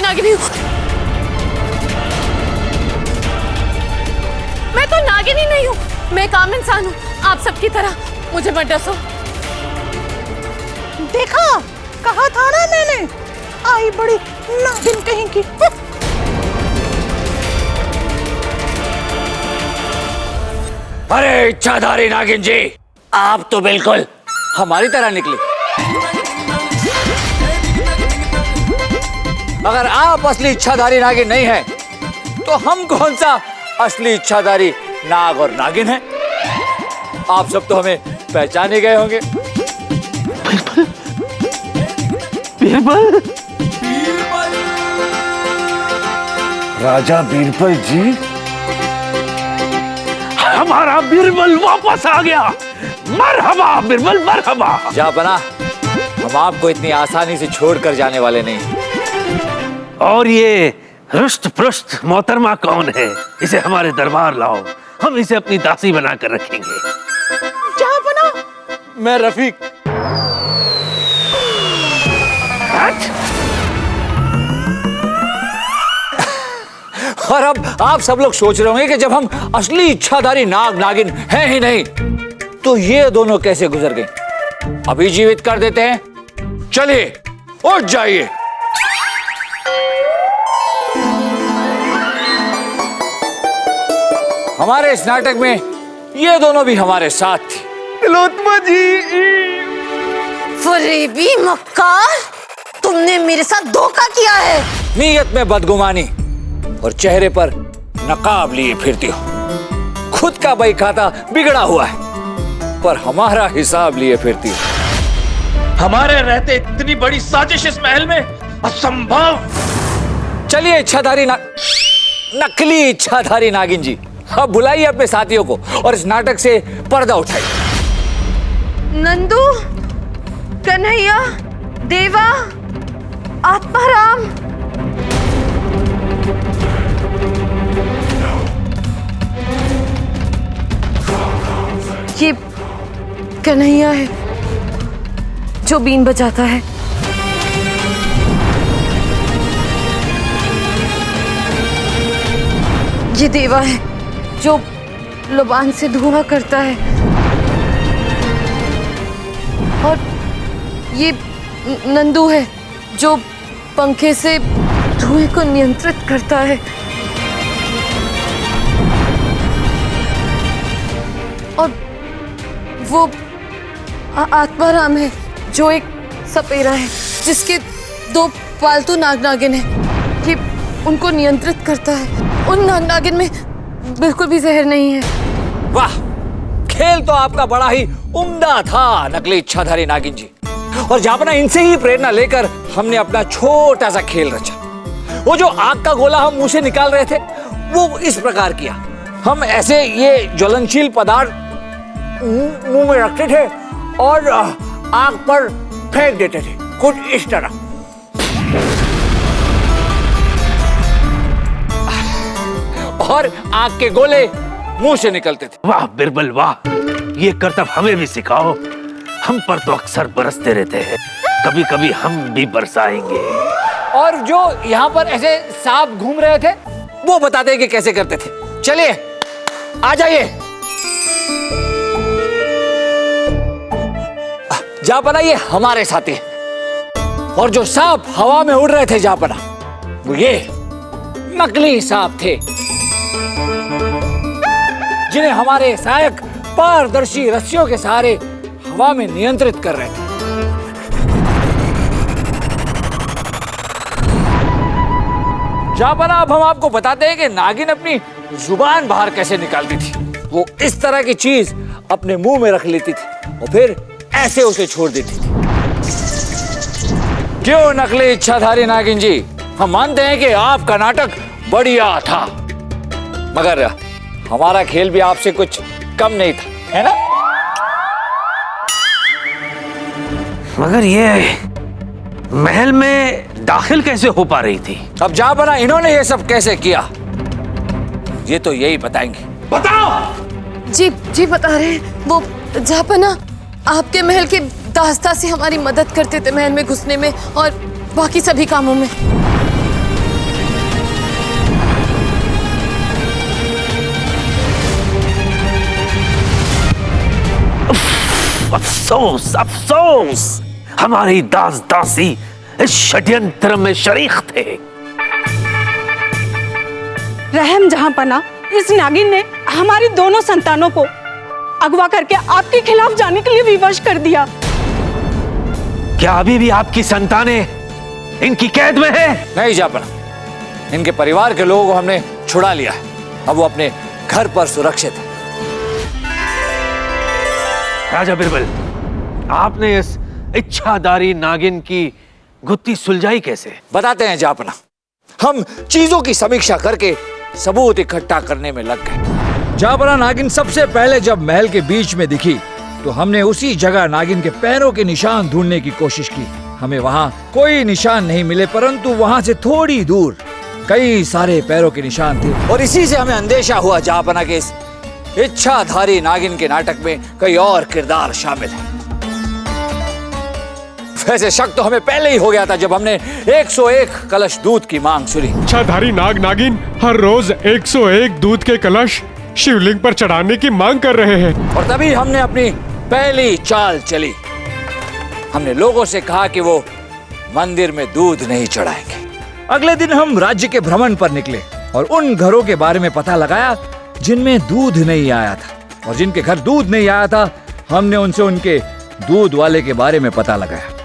नागिनी हूँ। मैं तो नागिनी नहीं हूँ, मैं एक आम इंसान हूँ, आप सबकी तरह। मुझे मत डसो। देखा, कहा था ना मैंने, आई बड़ी नागिन कहीं की। अरे इच्छाधारी नागिन जी, आप तो बिल्कुल हमारी तरह निकली। अगर आप असली इच्छाधारी नागिन नहीं हैं, तो हम कौन सा असली इच्छाधारी नाग और नागिन हैं? आप सब तो हमें पहचान ही गए होंगे। बीरबल, राजा बीरबल जी, हमारा बीरबल वापस आ गया। मरहबा बीरबल, मरहबा। जापना, हम आपको इतनी आसानी से छोड़कर जाने वाले नहीं। और ये रुष्ट पृष्ठ मोहतरमा कौन है? इसे हमारे दरबार लाओ, हम इसे अपनी दासी बनाकर रखेंगे। जापना, मैं रफीक। और अब आप सब लोग सोच रहे होंगे कि जब हम असली इच्छाधारी नाग नागिन हैं ही नहीं, तो ये दोनों कैसे गुजर गए? अभी जीवित कर देते हैं। चलिए, उठ जाइए। हमारे इस नाटक में ये दोनों भी हमारे साथ थे। तिलोत्तमा जी। फरेबी मक्कार, तुमने मेरे साथ धोखा किया है। नीयत में बदगुमानी और चेहरे पर नकाब लिए फिरती हो। खुद का बही खाता बिगड़ा हुआ है, पर हमारा हिसाब लिए फिरती हो। हमारे रहते इतनी बड़ी साजिश इस महल में असंभव। चलिए इच्छाधारी नकली इच्छाधारी नागिन जी, अब बुलाइए अपने साथियों को और इस नाटक से पर्दा उठाइए। नंदू, कन्हैया, देवा, आत्माराम। ये कन्हैया है जो बीन बजाता है। ये देवा है जो लुबान से धुआं करता है। और ये नंदू है जो पंखे से धुएं को नियंत्रित करता है। और वो आत्माराम है जो एक सपेरा है जिसके 2 पालतू नाग नागिन है। ये उनको नियंत्रित करता है। उन नाग नागिन में बिल्कुल भी जहर नहीं है। वाह, खेल तो आपका बड़ा ही उम्दा था नकली इच्छाधारी नागिन जी। और जापना, इनसे ही प्रेरणा लेकर हमने अपना छोटा सा खेल रचा। वो जो आग का गोला हम मुंह से निकाल रहे थे, वो इस प्रकार किया। हम ऐसे ये ज्वलनशील पदार्थ मुंह में रखते थे और आग पर फेंक देते थे, कुछ इस तरह। और आग के गोले मुंह से निकलते थे। वाह बिरबल वाह, ये करतब हमें भी सिखाओ। हम पर तो अक्सर बरसते रहते हैं, कभी कभी हम भी बरसाएंगे। और जो यहाँ पर ऐसे सांप घूम रहे थे, वो बताते हैं कि कैसे करते थे। चलिए, आ जाइए। जापना, ये हमारे साथी हैं। और जो सांप हवा में उड़ रहे थे जापना, वो ये नकली सांप थे, जिन्हें हमारे सहायक पारदर्शी रस्सियों के सहारे हवा में नियंत्रित कर रहे थे। जापना, अब हम आपको बताते हैं कि नागिन अपनी जुबान बाहर कैसे निकालती थी। वो इस तरह की चीज अपने मुंह में रख लेती थी और फिर ऐसे उसे छोड़ देती थी। क्यों नकली इच्छाधारी नागिन जी, हम मानते हैं कि आपका नाटक बढ़िया था, मगर हमारा खेल भी आपसे कुछ कम नहीं था, है ना? मगर ये महल में दाखिल कैसे हो पा रही थी? अब जापना, इन्होंने ये सब कैसे किया, ये तो यही बताएंगे। बताओ। जी बता रहे हैं। वो जापना आपके महल के दास्ता से हमारी मदद करते थे, महल में घुसने में और बाकी सभी कामों में। अफसोस अफसोस, हमारी दास दासी इस षड्यंत्र में शरीक थे। रहम जहां पना, इस नागिन ने हमारी दोनों संतानों को अगवा करके आपके खिलाफ जाने के लिए विवश कर दिया। क्या अभी भी आपकी संतानें इनकी कैद में है? नहीं जापना, इनके परिवार के लोगों को हमने छुड़ा लिया है। अब वो अपने घर पर सुरक्षित है। राजा बिरबल, आपने इस इच्छाधारी नागिन की गुत्थी सुलझाई कैसे? बताते हैं जापना। हम चीजों की समीक्षा करके सबूत इकट्ठा करने में लग गए। जापना, नागिन सबसे पहले जब महल के बीच में दिखी तो हमने उसी जगह नागिन के पैरों के निशान ढूंढने की कोशिश की। हमें वहां कोई निशान नहीं मिले, परंतु वहां से थोड़ी दूर कई सारे पैरों के निशान थे और इसी से हमें अंदेशा हुआ जापना के इस इच्छाधारी नागिन के नाटक में कई और किरदार शामिल है। वैसे शक तो हमें पहले ही हो गया था जब हमने 101 कलश दूध की मांग सुनी। इच्छाधारी नाग नागिन हर रोज 101 दूध के कलश शिवलिंग पर चढ़ाने की मांग कर रहे हैं। और तभी हमने अपनी पहली चाल चली। हमने लोगों से कहा कि वो मंदिर में दूध नहीं चढ़ाएंगे। अगले दिन हम राज्य के भ्रमण पर निकले और उन घरों के बारे में पता लगाया जिनमें दूध नहीं आया था, और जिनके घर दूध नहीं आया था हमने उनसे उनके दूध वाले के बारे में पता लगाया।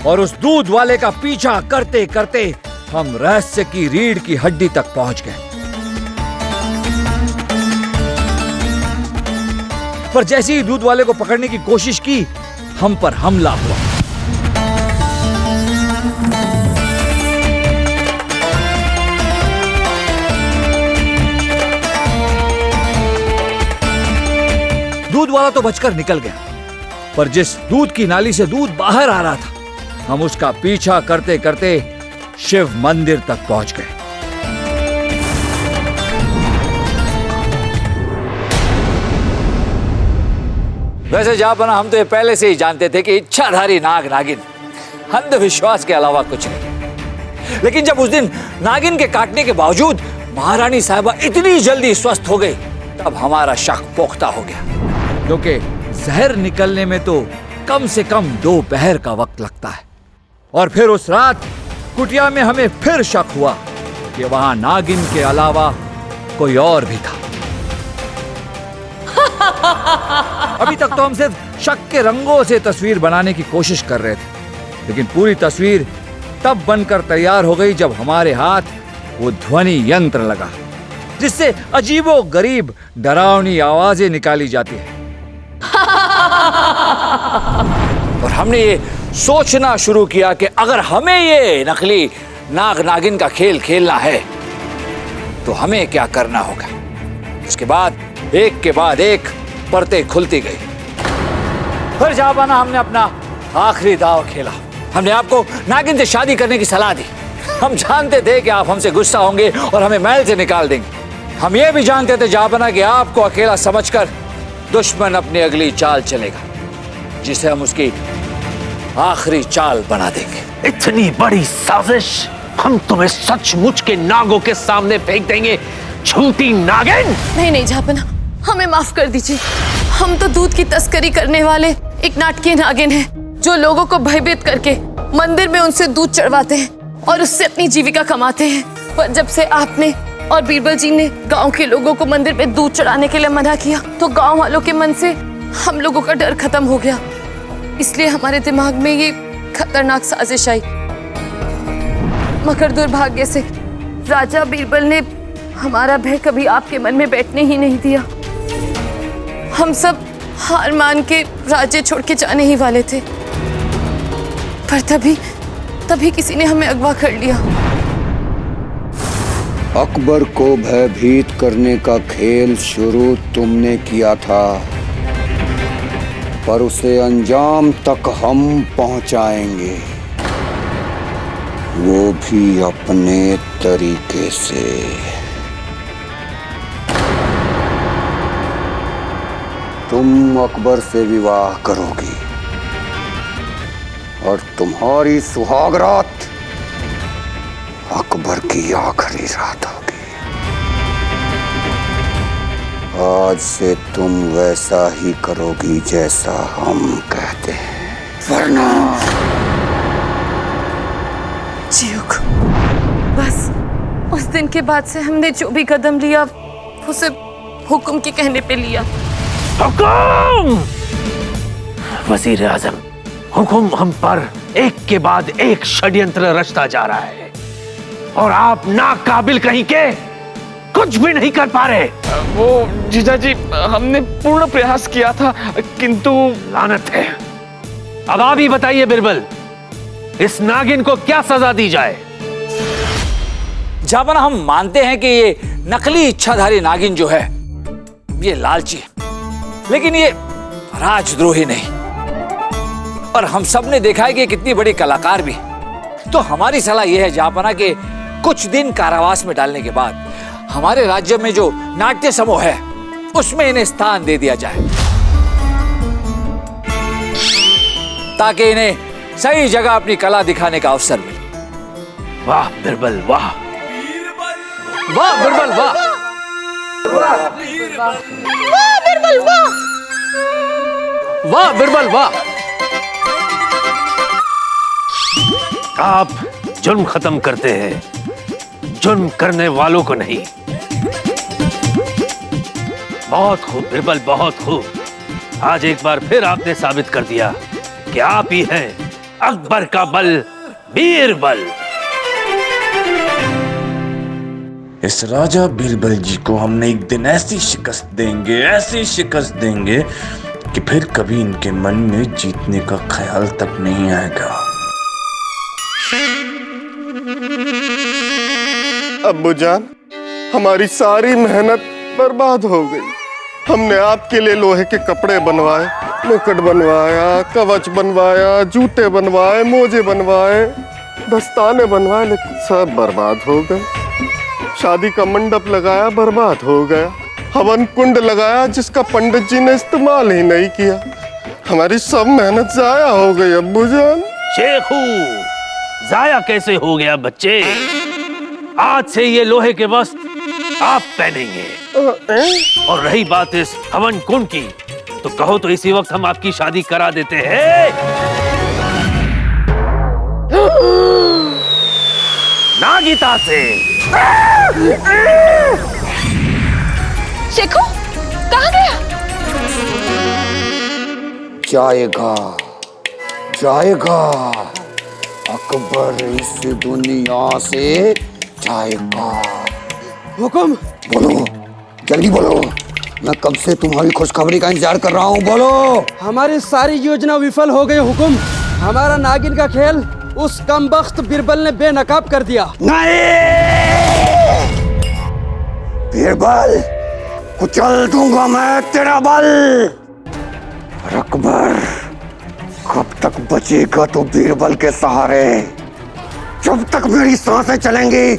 और उस दूध वाले का पीछा करते करते हम रहस्य की रीढ़ की हड्डी तक पहुंच गए। पर जैसे ही दूध वाले को पकड़ने की कोशिश की, हम पर हमला हुआ। दूध वाला तो बचकर निकल गया, पर जिस दूध की नाली से दूध बाहर आ रहा था, हम उसका पीछा करते करते शिव मंदिर तक पहुंच गए। वैसे जापना, हम तो ये पहले से ही जानते थे कि इच्छाधारी नाग नागिन अंधविश्वास के अलावा कुछ नहीं। लेकिन जब उस दिन नागिन के काटने के बावजूद महारानी साहिबा इतनी जल्दी स्वस्थ हो गई, तब हमारा शक पुख्ता हो गया, क्योंकि जहर निकलने में तो कम से कम 2 पहर का वक्त लगता है। और फिर उस रात कुटिया में हमें फिर शक हुआ कि वहां नागिन के अलावा कोई और भी था। अभी तक तो हम सिर्फ शक के रंगों से तस्वीर बनाने की कोशिश कर रहे थे, लेकिन पूरी तस्वीर तब बनकर तैयार हो गई जब हमारे हाथ वो ध्वनि यंत्र लगा, जिससे अजीबो गरीब डरावनी आवाजें निकाली जाती है। और हमने ये सोचना शुरू किया कि अगर हमें ये नकली नाग नागिन का खेल खेलना है तो हमें क्या करना होगा। उसके बाद एक के बाद एक परतें खुलती गई। फिर जापाना, हमने अपना आखिरी दांव खेला। हमने आपको नागिन से शादी करने की सलाह दी। हम जानते थे कि आप हमसे गुस्सा होंगे और हमें महल से निकाल देंगे। हम ये भी जानते थे जापाना कि आपको अकेला समझकर दुश्मन अपनी अगली चाल चलेगा, जिसे हम उसकी आखिरी चाल बना देंगे। इतनी बड़ी साजिश हम तुम्हें सचमुच के नागों के सामने फेंक देंगे, झूठी नागिन। नहीं नहीं जापना, हमें माफ कर दीजिए। हम तो दूध की तस्करी करने वाले एक नाटकीय नागिन हैं, जो लोगों को भयभीत करके मंदिर में उनसे दूध चढ़वाते हैं और उससे अपनी जीविका कमाते हैं। पर जब से आपने और बीरबल जी ने गांव के लोगों को मंदिर में दूध चढ़ाने के लिए मना किया, तो गांव वालों के मन से हम लोगों का डर खत्म हो गया। इसलिए हमारे दिमाग में ये खतरनाक साजिश आई, मगर दुर्भाग्य से राजा बीरबल ने हमारा भय कभी आपके मन में बैठने ही नहीं दिया। हम सब हार मान के राज्य छोड़ के जाने ही वाले थे, पर तभी किसी ने हमें अगवा कर लिया। अकबर को भयभीत करने का खेल शुरू तुमने किया था, पर उसे अंजाम तक हम पहुंचाएंगे, वो भी अपने तरीके से। तुम अकबर से विवाह करोगी और तुम्हारी सुहाग रात अकबर की आखिरी रात होगी। आज से तुम वैसा ही करोगी जैसा हम कहते हैं, वरना जियुक, बस उस दिन के बाद से हमने जो भी कदम लिया वो सिर्फ हुक्म के कहने पे लिया। हुकुम! वजीर आजम, हुकुम हम पर एक के बाद एक षड्यंत्र रचता जा रहा है और आप नाकाबिल कहीं के कुछ भी नहीं कर पा रहे। वो जीजाजी, हमने पूर्ण प्रयास किया था, किंतु लानत है। अब आप ही बताइए बिरबल, इस नागिन को क्या सजा दी जाए? जापना, हम मानते हैं कि ये नकली इच्छाधारी नागिन जो है ये लालची है, लेकिन ये राजद्रोही नहीं। और हम सब ने देखा है कि कितनी बड़ी कलाकार भी। तो हमारी सलाह यह है जापना कि कुछ दिन कारावास में डालने के बाद हमारे राज्य में जो नाट्य समूह है उसमें इन्हें स्थान दे दिया जाए, ताकि इन्हें सही जगह अपनी कला दिखाने का अवसर मिले। वाह बिरबल वाह, वाह बिरबल वाह, वाह बिरबल वाह, वाह बिरबल वाह। आप जुर्म खत्म करते हैं, जुर्म करने वालों को नहीं। बहुत खूब बिरबल, बहुत खूब। आज एक बार फिर आपने साबित कर दिया कि आप ही हैं अकबर का बल, बीरबल। इस राजा बीरबल जी को हमने एक दिन ऐसी शिकस्त देंगे, ऐसी शिकस्त देंगे कि फिर कभी इनके मन में जीतने का ख्याल तक नहीं आएगा। अब्बूजान, हमारी सारी मेहनत बर्बाद हो गई। हमने आपके लिए लोहे के कपड़े बनवाए, मुकुट बनवाया, कवच बनवाया, जूते बनवाए, मोजे बनवाए, दस्ताने बनवाए, लेकिन सब बर्बाद हो गए। शादी का मंडप लगाया, बर्बाद हो गया। हवन कुंड लगाया जिसका पंडित जी ने इस्तेमाल ही नहीं किया। हमारी सब मेहनत जाया हो गई अब्बूजान। शेखू, जाया कैसे हो गया बच्चे? आज से ये लोहे के वस्त्र आप पहनेंगे। और रही बात इस हवन कुंड की, तो कहो तो इसी वक्त हम आपकी शादी करा देते हैं। नागिता से। शेखू कहाँ गया? जाएगा, जाएगा, अकबर इस दुनिया से जाएगा। हुकुम, बोलो, जल्दी बोलो, मैं कब से तुम्हारी खुशखबरी का इंतजार कर रहा हूँ। बोलो। हमारी सारी योजना विफल हो गई हुकुम। हमारा नागिन का खेल उस कमबख्त बीरबल ने बेनकाब कर दिया। नहीं, बीरबल, कुचल दूंगा मैं तेरा बल। अकबर, कब तक बचेगा तो बीरबल के सहारे? जब तक मेरी सांसें चलेंगी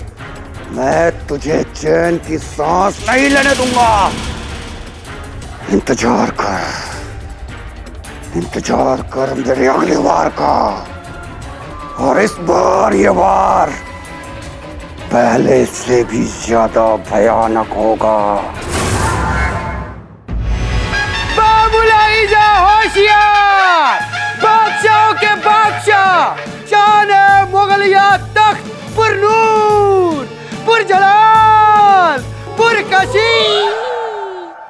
मैं तुझे चैन की सांस नहीं लेने दूंगा। इंतजार कर, इंतजार कर मेरे अगले वार का। और इस बार ये वार पहले से भी ज्यादा भयानक होगा। बाबुलाई जा होशियार, बादशाहों के बादशाह, शान मुगलिया तख्त पुरनूर, पुरजलाल, पुरकशी।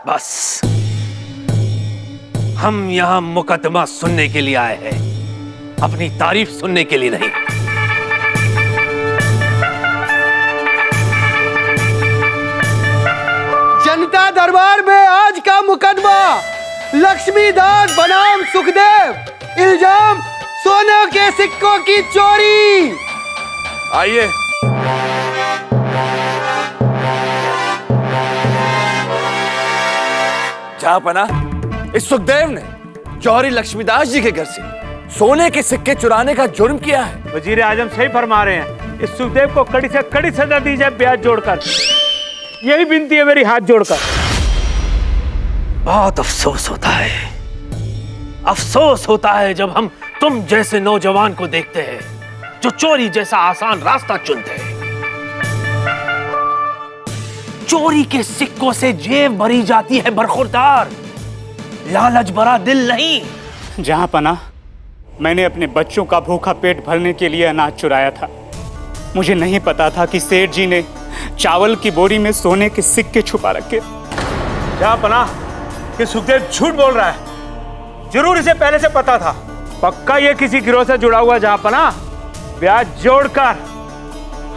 बस, हम यहाँ मुकदमा सुनने के लिए आए हैं, अपनी तारीफ सुनने के लिए नहीं। जनता दरबार में आज का मुकदमा लक्ष्मीदास बनाम सुखदेव, इल्जाम सोने के सिक्कों की चोरी। आइए। जहांपना, इस सुखदेव ने जौहरी लक्ष्मीदास जी के घर से सोने के सिक्के चुराने का जुर्म किया है। वजीर आजम सही फरमा रहे हैं। इस सुखदेव को कड़ी से कड़ी सजा दी जाए, ब्याज जोड़कर। यही विनती है मेरी, हाथ जोड़कर। बहुत अफसोस होता है, अफसोस होता है जब हम तुम जैसे नौजवान को देखते हैं जो चोरी जैसा आसान रास्ता चुनते हैं। चोरी के सिक्कों से जेब भरी जाती है बरखुरदार, लालच भरा दिल नहीं। जहां पना, मैंने अपने बच्चों का भूखा पेट भरने के लिए अनाज चुराया था। मुझे नहीं पता था कि सेठ जी ने चावल की बोरी में सोने के सिक्के छुपा रखे। जहां पना, कि सुखदेव झूठ बोल रहा है। जरूर इसे पहले से पता था। पक्का ये किसी गिरोह से जुड़ा हुआ। जहां पना, ब्याज जोड़कर,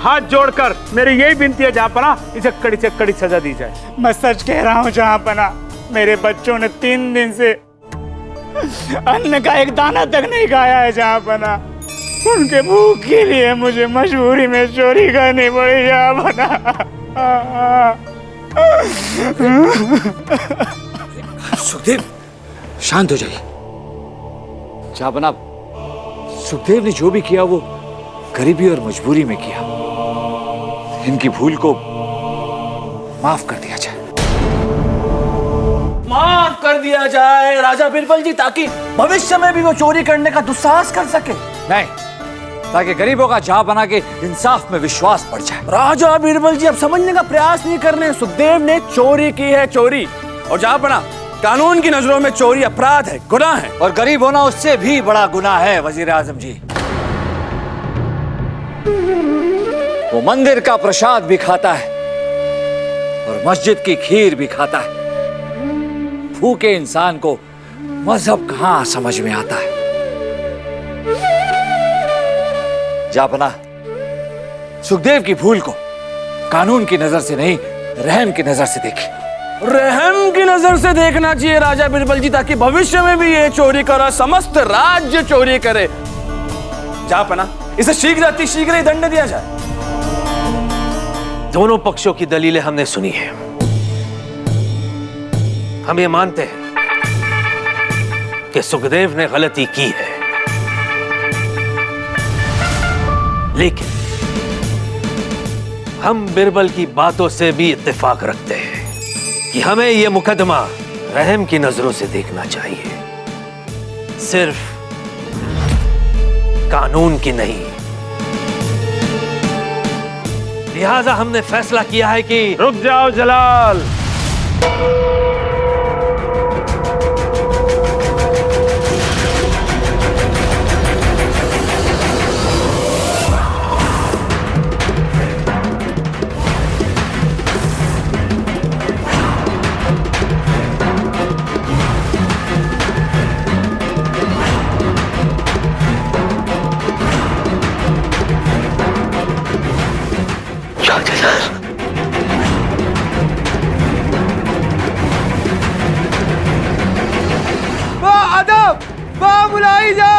हाथ जोड़कर मेरी यही विनती है जहां पना, इसे कड़ी से कड़ी सजा दी जाए। मैं सच कह रहा हूं जहां पना, मेरे बच्चों ने 3 दिन से अन्न का एक दाना तक नहीं खाया है। जहां पना, उनके भूख के लिए मुझे मजबूरी में चोरी करनी पड़ी। जहां पना, सुखदेव, शांत हो जाइए। जहां पना, सुखदेव ने जो भी किया वो गरीबी और मजबूरी में किया। इनकी भूल को माफ कर दिया जाए। माफ कर दिया जाए राजा बिरबल जी, ताकि भविष्य में भी वो चोरी करने का दुस्साहस कर सके। नहीं, ताकि गरीबों का जहां बना के इंसाफ में विश्वास बढ़ जाए। राजा बिरबल जी अब समझने का प्रयास नहीं कर रहे। सुखदेव ने चोरी की है, चोरी। और जहां बना, कानून की नजरों में चोरी अपराध है, गुनाह है। और गरीब होना उससे भी बड़ा गुनाह है वजीर आजम जी। वो मंदिर का प्रसाद भी खाता है और मस्जिद की खीर भी खाता है। भूखे इंसान को मजहब कहां समझ में आता है। जापना, सुखदेव की भूल को कानून की नजर से नहीं, रहम की नजर से देखें। रहम की नजर से देखना चाहिए राजा बिरबल जी, ताकि भविष्य में भी ये चोरी करा, समस्त राज्य चोरी करे। जापना, इसे शीघ्र ही दंड दिया जाए। दोनों पक्षों की दलीलें हमने सुनी है। हम ये मानते हैं कि सुखदेव ने गलती की है, लेकिन हम बिरबल की बातों से भी इत्तेफाक रखते हैं कि हमें यह मुकदमा रहम की नजरों से देखना चाहिए, सिर्फ कानून की नहीं। लिहाजा हमने फैसला किया है कि रुक जाओ जलाल।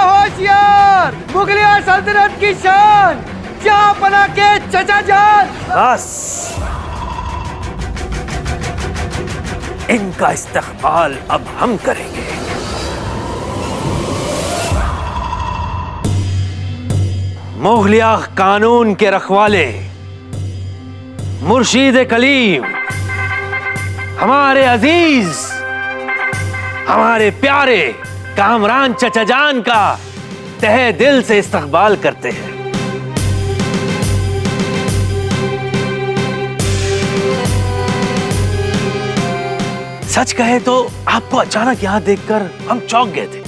होशियार, मुगलिया सल्तनत की शान, जहां पना के चचा जान। बस, इनका इस्तकबाल अब हम करेंगे। मुगलिया कानून के रखवाले मुर्शीद कलीम, हमारे अजीज, हमारे प्यारे कामरान चचा जान का तहे दिल से इस्तकबाल करते हैं। सच कहे तो आपको अचानक यहां देखकर हम चौंक गए थे,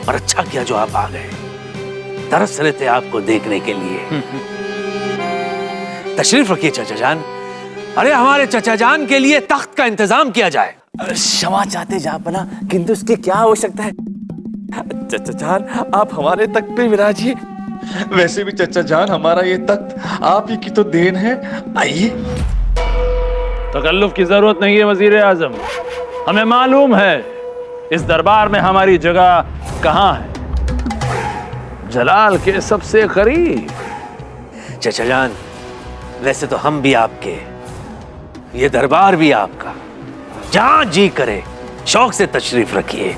और अच्छा किया जो आप आ गए। तरस रहे थे आपको देखने के लिए। तशरीफ रखिए चचा जान। अरे हमारे चचा जान के लिए तख्त का इंतजाम किया जाए। क्षमा चाहते जापना, किंतु इसकी क्या आवश्यकता है। चचा जान, आप हमारे तख्त पे विराजिए। वैसे भी चचा जान, हमारा ये तख्त आप ही की तो देन है। आइए। तकल्लुफ की जरूरत नहीं है वजीर आजम, हमें मालूम है इस दरबार में हमारी जगह कहां है। जलाल के सबसे करीब। चचा जान, वैसे तो हम भी आपके, ये दरबार भी आपका। जहां जी करे शौक से तशरीफ रखिए।